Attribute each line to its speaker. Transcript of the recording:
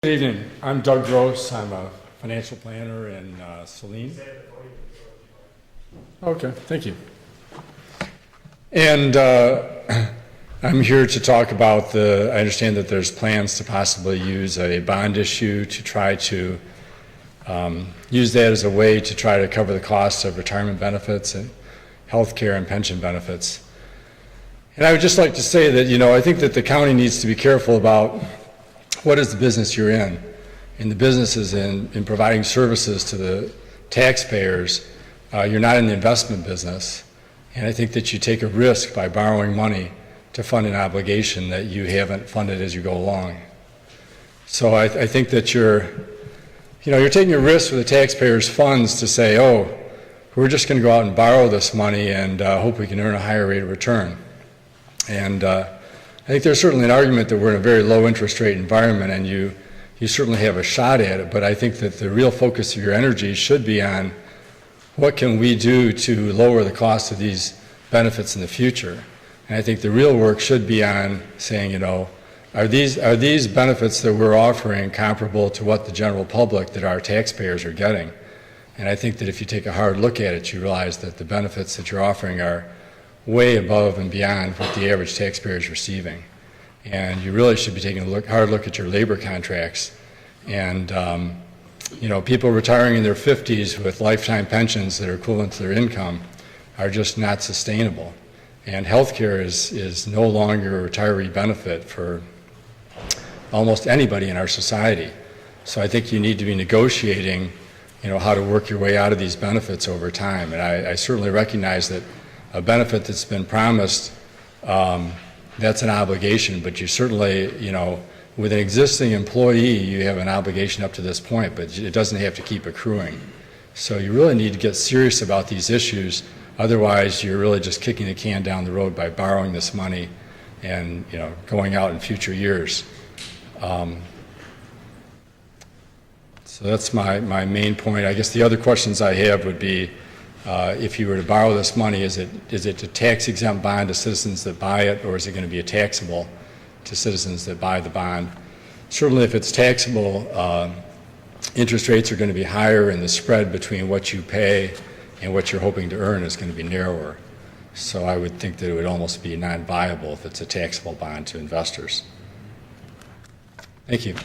Speaker 1: Good evening. I'm Doug Gross. I'm a financial planner in Saline. Okay, thank you. And I'm here to talk about I understand that there's plans to possibly use a bond issue to try to use that as a way to try to cover the costs of retirement benefits and health care and pension benefits. And I would just like to say that, I think that the county needs to be careful about what is the business you're in. And the business is in providing services to the taxpayers. You're not in the investment business. And I think that you take a risk by borrowing money to fund an obligation that you haven't funded as you go along. So I think that you're taking a risk with the taxpayers' funds to say, oh, we're just going to go out and borrow this money and hope we can earn a higher rate of return. And I think there's certainly an argument that we're in a very low interest rate environment and you certainly have a shot at it, but I think that the real focus of your energy should be on what can we do to lower the cost of these benefits in the future. And I think the real work should be on saying, are these benefits that we're offering comparable to what the general public, that our taxpayers are getting? And I think that if you take a hard look at it, you realize that the benefits that you're offering are way above and beyond what the average taxpayer is receiving. And you really should be taking a hard look at your labor contracts. And people retiring in their 50s with lifetime pensions that are equivalent to their income are just not sustainable. And health care is no longer a retiree benefit for almost anybody in our society. So I think you need to be negotiating how to work your way out of these benefits over time. And I certainly recognize that a benefit that's been promised, that's an obligation, but you certainly, with an existing employee, you have an obligation up to this point, but it doesn't have to keep accruing. So you really need to get serious about these issues. Otherwise, you're really just kicking the can down the road by borrowing this money and, going out in future years. So that's my main point. I guess the other questions I have would be, if you were to borrow this money, is it a tax-exempt bond to citizens that buy it, or is it going to be a taxable to citizens that buy the bond? Certainly, if it's taxable, interest rates are going to be higher, and the spread between what you pay and what you're hoping to earn is going to be narrower. So I would think that it would almost be non-viable if it's a taxable bond to investors. Thank you.